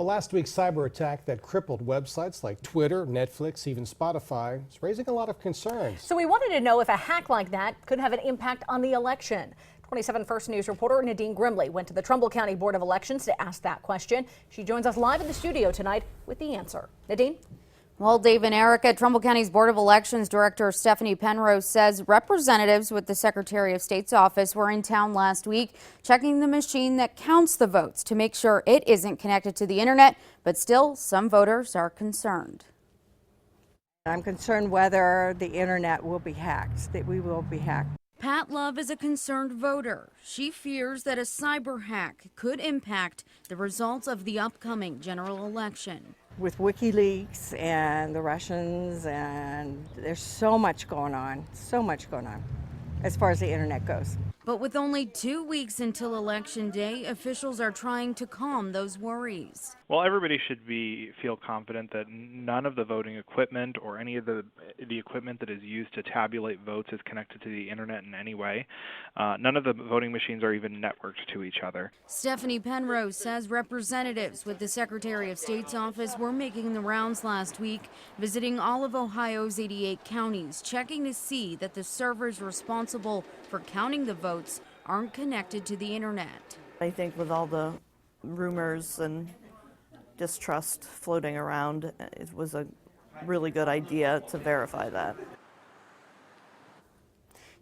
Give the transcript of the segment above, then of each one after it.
Well, last week's cyber attack that crippled websites like Twitter, Netflix, even Spotify is raising a lot of concerns. So we wanted to know if a hack like that could have an impact on the election. 27 First News reporter Nadine Grimley went to the Trumbull County Board of Elections to ask that question. She joins us live in the studio tonight with the answer. Nadine? Well, Dave and Erica, Trumbull County's Board of Elections Director Stephanie Penrose says representatives with the Secretary of State's office were in town last week checking the machine that counts the votes to make sure it isn't connected to the internet, but still some voters are concerned. I'm concerned whether the internet will be hacked, that we will be hacked. Pat Love is a concerned voter. She fears that a cyber hack could impact the results of the upcoming general election. With WikiLeaks and the Russians, and there's so much going on as far as the internet goes. But with only 2 weeks until Election Day, officials are trying to calm those worries. Well, everybody should feel confident that none of the voting equipment or any of the equipment that is used to tabulate votes is connected to the internet in any way. None of the voting machines are even networked to each other. Stephanie Penrose says representatives with the Secretary of State's office were making the rounds last week, visiting all of Ohio's 88 counties, checking to see that the servers responsible for counting the votes aren't connected to the internet. I think with all the rumors and distrust floating around, it was a really good idea to verify that.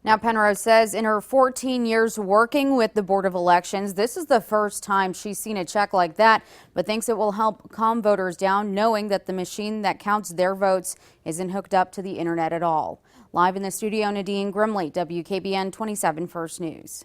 Now, Penrose says in her 14 years working with the Board of Elections, this is the first time she's seen a check like that, but thinks it will help calm voters down knowing that the machine that counts their votes isn't hooked up to the internet at all. Live in the studio, Nadine Grimley, WKBN 27 First News.